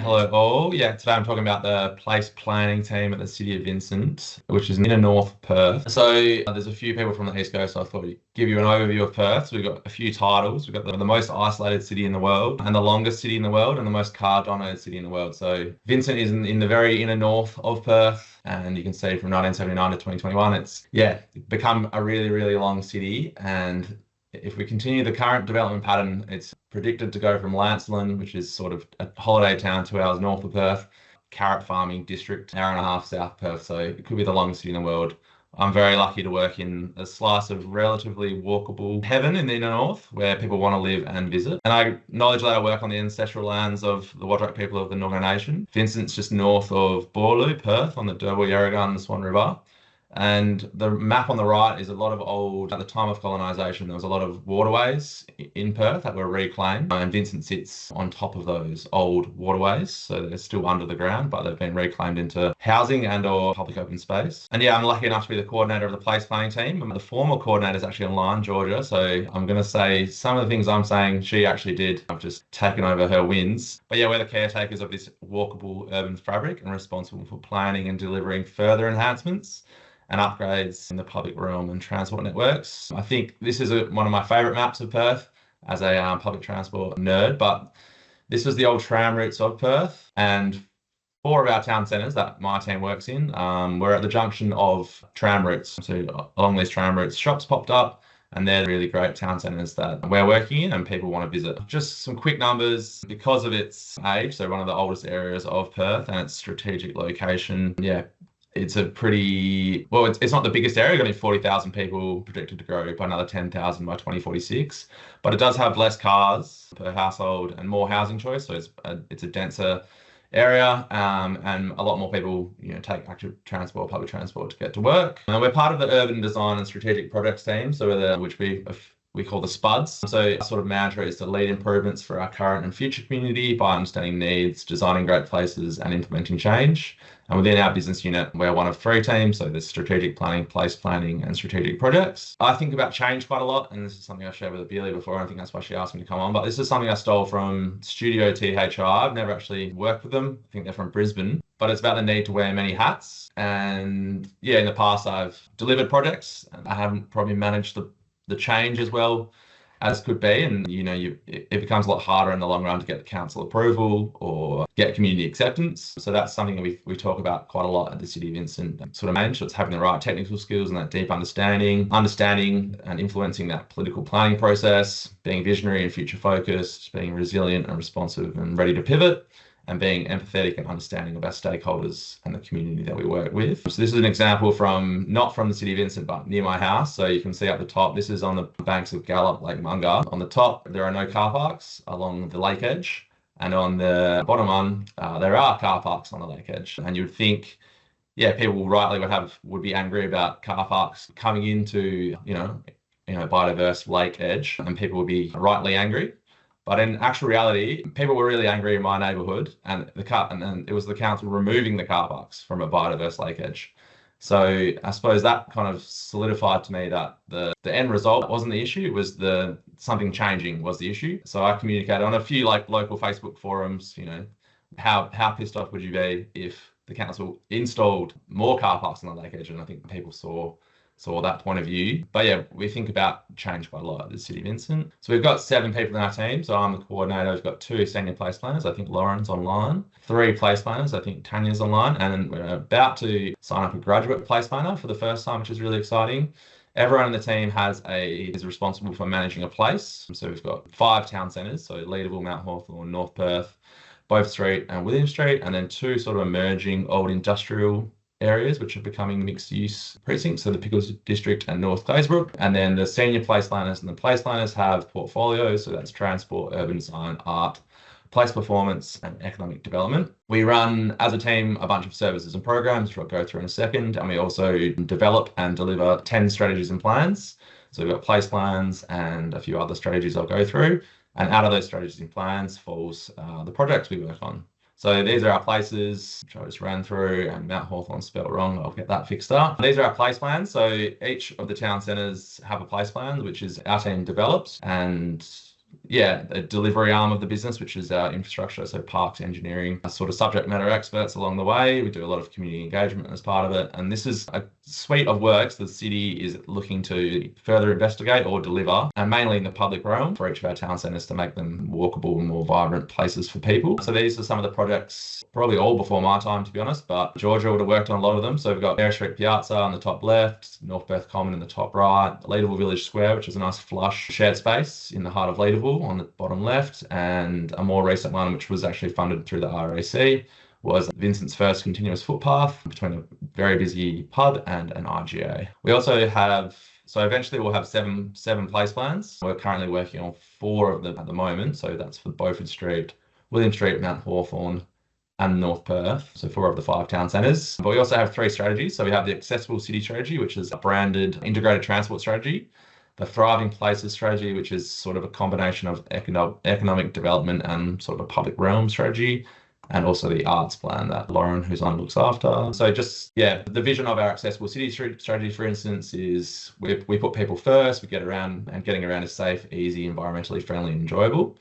Hello all. Yeah, today I'm talking about the place planning team at the City of Vincent, which is in the north of Perth. So there's a few people from the East Coast, so I thought I'd give you an overview of Perth. So we've got a few titles. We've got the most isolated city in the world, and the longest city in the world, and the most car-dominated city in the world. So Vincent is in the very inner north of Perth, and you can see from 1979 to 2021, it's become a really, really long city. And if we continue the current development pattern, it's predicted to go from Lancelin, which is sort of a holiday town 2 hours north of Perth, carrot farming district, hour and a half south of Perth. So it could be the longest city in the world. I'm very lucky to work in a slice of relatively walkable heaven in the inner north where people want to live and visit. And I acknowledge that I work on the ancestral lands of the Wadjuk people of the Noongar Nation. Vincent's just north of Borloo, Perth, on the Derwent Yarragun and the Swan River. And the map on the right is a lot of old, at the time of colonisation, there was a lot of waterways in Perth that were reclaimed. And Vincent sits on top of those old waterways. So they're still under the ground, but they've been reclaimed into housing and or public open space. And yeah, I'm lucky enough to be the coordinator of the place planning team. The former coordinator is actually online, Georgia. So I'm going to say some of the things I'm saying she actually did. I've just taken over her wins. But yeah, we're the caretakers of this walkable urban fabric and responsible for planning and delivering further enhancements and upgrades in the public realm and transport networks. I think this is one of my favourite maps of Perth as a public transport nerd, but this was the old tram routes of Perth, and 4 of our town centres that my team works in were at the junction of tram routes. So along these tram routes, shops popped up, and they're really great town centres that we're working in and people want to visit. Just some quick numbers because of its age, so one of the oldest areas of Perth and its strategic location. Yeah, it's a pretty, well, it's not the biggest area, only 40,000 people projected to grow by another 10,000 by 2046, but it does have less cars per household and more housing choice. So it's a denser area and a lot more people, take active transport, public transport to get to work. And we're part of the urban design and strategic projects team, so which we call the SPUDs. So our sort of mantra is to lead improvements for our current and future community by understanding needs, designing great places and implementing change. And within our business unit, we're one of 3 teams. So there's strategic planning, place planning and strategic projects. I think about change quite a lot. And this is something I shared with Abelia before. I think that's why she asked me to come on. But this is something I stole from Studio THI. I've never actually worked with them. I think they're from Brisbane. But it's about the need to wear many hats. And yeah, in the past, I've delivered projects and I haven't probably managed the change as well as could be, and it becomes a lot harder in the long run to get the council approval or get community acceptance. So that's something that we talk about quite a lot at the City of Vincent. Sort of manage, so it's having the right technical skills and that deep understanding and influencing that political planning process, being visionary and future focused, being resilient and responsive and ready to pivot, and being empathetic and understanding of our stakeholders and the community that we work with. So this is an example not from the City of Vincent, but near my house. So you can see up the top, this is on the banks of Gallup, Lake Munga. On the top, there are no car parks along the lake edge. And on the bottom one, there are car parks on the lake edge. And you would think, people rightly would be angry about car parks coming into, biodiverse lake edge, and people would be rightly angry. But in actual reality, people were really angry in my neighbourhood, and then it was the council removing the car parks from a biodiverse lake edge. So I suppose that kind of solidified to me that the end result wasn't the issue; it was something changing was the issue. So I communicated on a few local Facebook forums. How pissed off would you be if the council installed more car parks on the lake edge? And I think people saw that point of view. But yeah, we think about change quite a lot at the City of Vincent. So we've got 7 people in our team. So I'm the coordinator. We've got 2 senior place planners. I think Lauren's online. 3 place planners. I think Tanya's online. And we're about to sign up a graduate place planner for the first time, which is really exciting. Everyone in the team is responsible for managing a place. So we've got 5 town centres. So Leederville, Mount Hawthorn, North Perth, Both Street and William Street. And then 2 sort of emerging old industrial areas which are becoming mixed use precincts, so the Pickles District and North Claysbrook. And then the senior place planners and the place planners have portfolios, so that's transport, urban design, art, place performance and economic development. We run as a team a bunch of services and programs, which I'll go through in a second, and we also develop and deliver 10 strategies and plans. So we've got place plans and a few other strategies I'll go through, and out of those strategies and plans falls the projects we work on. So these are our places, which I just ran through, and Mount Hawthorn spelled wrong. I'll get that fixed up. These are our place plans. So each of the town centres have a place plan, which is our team develops, and the delivery arm of the business, which is our infrastructure, so parks, engineering, sort of subject matter experts along the way. We do a lot of community engagement as part of it. And this is a suite of works the city is looking to further investigate or deliver, and mainly in the public realm for each of our town centres to make them walkable and more vibrant places for people. So these are some of the projects, probably all before my time, to be honest, but Georgia would have worked on a lot of them. So we've got Air Street Piazza on the top left, North Perth Common in the top right, Leederville Village Square, which is a nice flush shared space in the heart of Leederville on the bottom left, and a more recent one, which was actually funded through the RAC, was Vincent's first continuous footpath between a very busy pub and an IGA. We also have, so eventually we'll have seven place plans. We're currently working on 4 of them at the moment. So that's for Beaufort Street, William Street, Mount Hawthorn, and North Perth, so 4 of the 5 town centres. But we also have 3 strategies. So we have the Accessible City strategy, which is a branded integrated transport strategy, the Thriving Places strategy, which is sort of a combination of economic development and sort of a public realm strategy, and also the arts plan that Lauren, who's on, looks after. So just, the vision of our Accessible City strategy, for instance, is we put people first, we get around, and getting around is safe, easy, environmentally friendly, and enjoyable.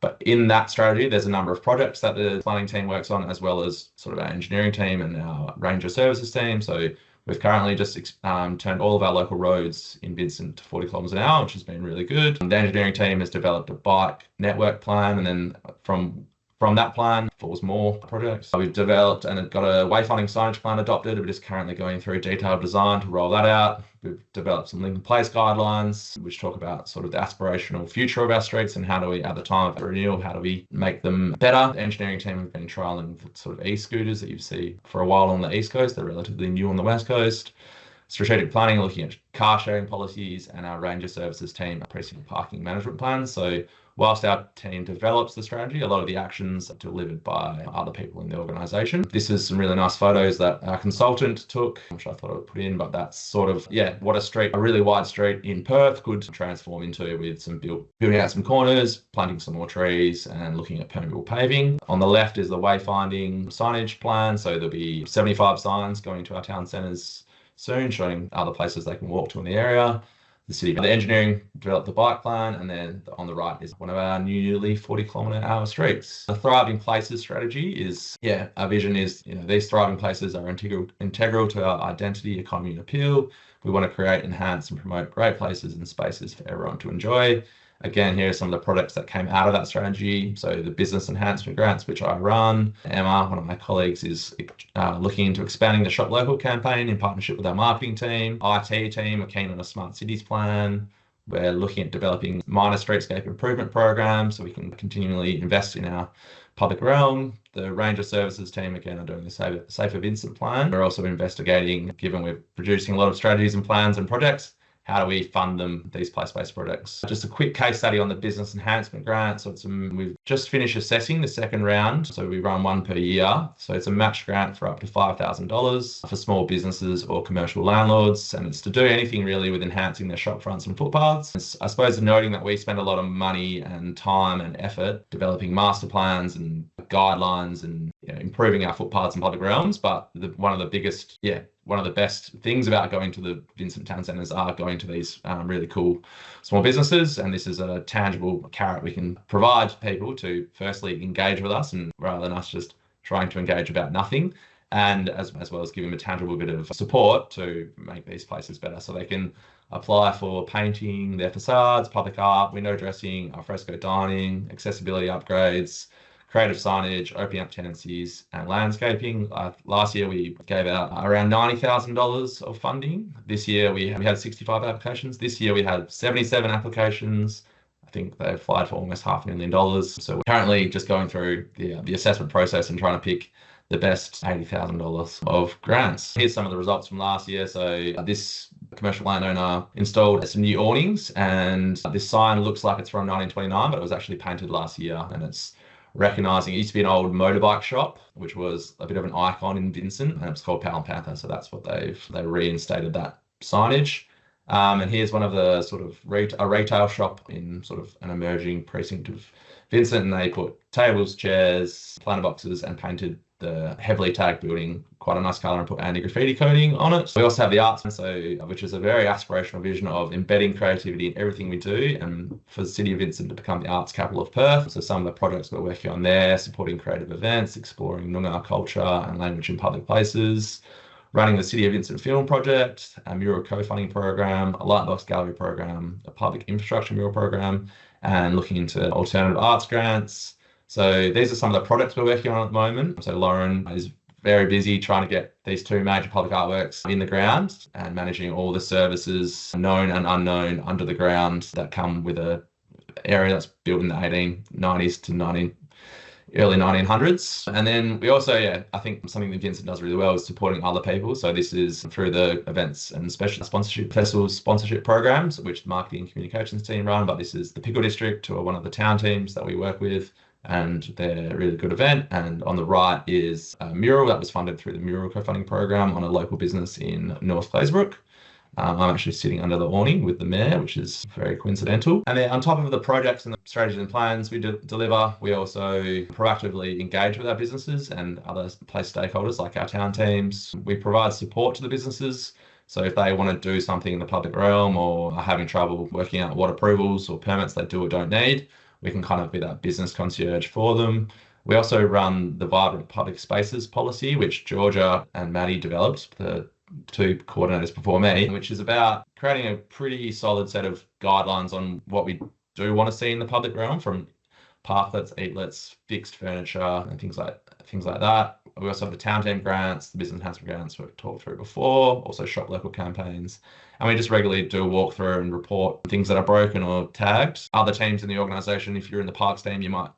But in that strategy, there's a number of projects that the planning team works on, as well as sort of our engineering team and our ranger services team. So we've currently just turned all of our local roads in Vincent to 40 kilometres an hour, which has been really good. The engineering team has developed a bike network plan, and then from that plan falls more projects. We've developed and got a wayfinding signage plan adopted. We're just currently going through detailed design to roll that out. We've developed some Lincoln Place guidelines, which talk about sort of the aspirational future of our streets and how do we, at the time of renewal, how do we make them better. The engineering team have been trialling the sort of e-scooters that you see for a while on the East Coast. They're relatively new on the West Coast. Strategic planning, looking at car sharing policies, and our ranger services team, precinct parking management plans. So whilst our team develops the strategy, a lot of the actions are delivered by other people in the organisation. This is some really nice photos that our consultant took, which I thought I would put in, but that's sort of, what a really wide street in Perth could transform into, with some building out some corners, planting some more trees, and looking at permeable paving. On the left is the wayfinding signage plan. So there'll be 75 signs going to our town centres soon, showing other places they can walk to in the area. The engineering developed the bike plan, and then on the right is one of our newly 40 kilometre hour streets. The Thriving Places strategy is, our vision is, these thriving places are integral to our identity, economy, and appeal. We want to create, enhance, and promote great places and spaces for everyone to enjoy. Again, here are some of the products that came out of that strategy. So the business enhancement grants, which I run. Emma, one of my colleagues, is looking into expanding the Shop Local campaign in partnership with our marketing team. IT team are keen on a smart cities plan. We're looking at developing minor streetscape improvement programs so we can continually invest in our public realm. The Ranger Services team, again, are doing the Safer Vincent plan. We're also investigating, given we're producing a lot of strategies and plans and projects, how do we fund them, these place-based projects? Just a quick case study on the business enhancement grant. So we've just finished assessing the second round. So we run one per year. So it's a match grant for up to $5,000 for small businesses or commercial landlords. And it's to do anything really with enhancing their shop fronts and footpaths. It's, I suppose, noting that we spend a lot of money and time and effort developing master plans and guidelines and improving our footpaths and public realms. But one of the best things about going to the Vincent Town Centres are going to these really cool small businesses. And this is a tangible carrot we can provide to people to firstly engage with us, and rather than us just trying to engage about nothing, and as well as give them a tangible bit of support to make these places better. So they can apply for painting their facades, public art, window dressing, alfresco dining, accessibility upgrades, creative signage, opening up tenancies, and landscaping. Last year we gave out around $90,000 of funding. This year we had 65 applications. This year we had 77 applications. I think they applied for almost $500,000. So we're currently just going through the assessment process and trying to pick the best $80,000 of grants. Here's some of the results from last year. So this commercial landowner installed some new awnings, and this sign looks like it's from 1929, but it was actually painted last year, and it's recognising, it used to be an old motorbike shop, which was a bit of an icon in Vincent, and it's called Pal and Panther. So that's what they reinstated that signage. And here's one of the sort of a retail shop in sort of an emerging precinct of Vincent, and they put tables, chairs, planter boxes, and painted the heavily tagged building quite a nice colour and put anti-graffiti coating on it. We also have the arts, which is a very aspirational vision of embedding creativity in everything we do, and for the City of Vincent to become the arts capital of Perth. So some of the projects we're working on there, supporting creative events, exploring Noongar culture and language in public places, running the City of Vincent Film Project, a mural co-funding program, a Lightbox Gallery program, a public infrastructure mural program, and looking into alternative arts grants. So these are some of the projects we're working on at the moment. So Lauren is very busy trying to get these 2 major public artworks in the ground and managing all the services, known and unknown, under the ground that come with a area that's built in the 1890s to early 1900s. And then we also, I think something that Vincent does really well is supporting other people. So this is through the events and special sponsorship festivals, sponsorship programs, which the marketing and communications team run. But this is the Pickle District, who are one of the town teams that we work with, and they're a really good event. And on the right is a mural that was funded through the mural co-funding program on a local business in North Claysbrook. I'm actually sitting under the awning with the mayor, which is very coincidental. And then on top of the projects and the strategies and plans we deliver, we also proactively engage with our businesses and other place stakeholders like our town teams. We provide support to the businesses. So if they want to do something in the public realm or are having trouble working out what approvals or permits they do or don't need, we can kind of be that business concierge for them. We also run the Vibrant Public Spaces policy, which Georgia and Maddie developed, the 2 coordinators before me, which is about creating a pretty solid set of guidelines on what we do want to see in the public realm, from parklets, eatlets, fixed furniture, and things like that. We also have the town team grants, the business enhancement grants we've talked through before, also shop local campaigns. And we just regularly do a walkthrough and report things that are broken or tagged. Other teams in the organisation, if you're in the parks team, you might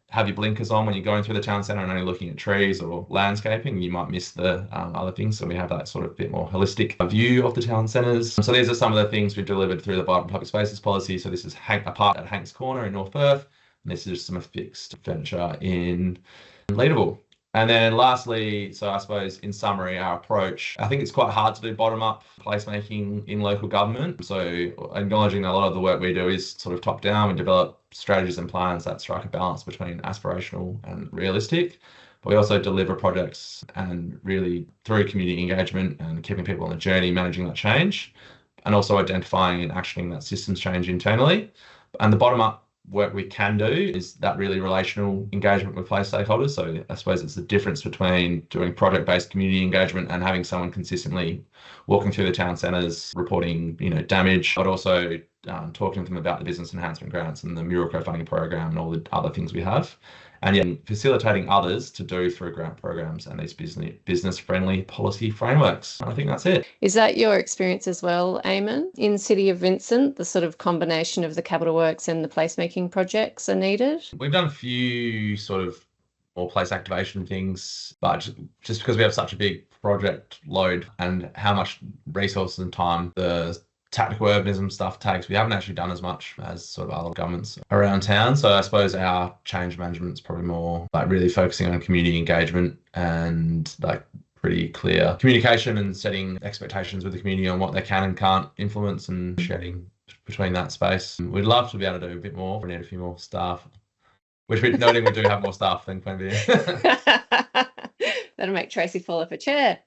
have your blinkers on when you're going through the town centre and only looking at trees or landscaping. You might miss the other things. So we have that sort of bit more holistic view of the town centres. So these are some of the things we've delivered through the Vibrant Public Spaces policy. So this is a park at Hanks Corner in North Perth. And this is some fixed furniture in Leederville. And then lastly, so I suppose in summary, our approach, I think it's quite hard to do bottom-up placemaking in local government. So acknowledging that a lot of the work we do is sort of top-down. We develop strategies and plans that strike a balance between aspirational and realistic. But we also deliver projects and really through community engagement and keeping people on the journey, managing that change, and also identifying and actioning that systems change internally. And the bottom-up work we can do is that really relational engagement with place stakeholders. So I suppose it's the difference between doing project-based community engagement and having someone consistently walking through the town centres, reporting, damage, but also talking to them about the business enhancement grants and the mural co-funding program and all the other things we have. And facilitating others to do through grant programs and these business-friendly policy frameworks. I think that's it. Is that your experience as well, Eamonn? In City of Vincent, the sort of combination of the capital works and the placemaking projects are needed? We've done a few sort of more place activation things, but just because we have such a big project load and how much resources and time the tactical urbanism stuff takes, we haven't actually done as much as sort of other governments around town. So I suppose our change management is probably more like really focusing on community engagement and like pretty clear communication and setting expectations with the community on what they can and can't influence and sharing between that space. We'd love to be able to do a bit more. We need a few more staff, which noting we do have more staff than Queen Beer. That'll make Tracy fall off a chair.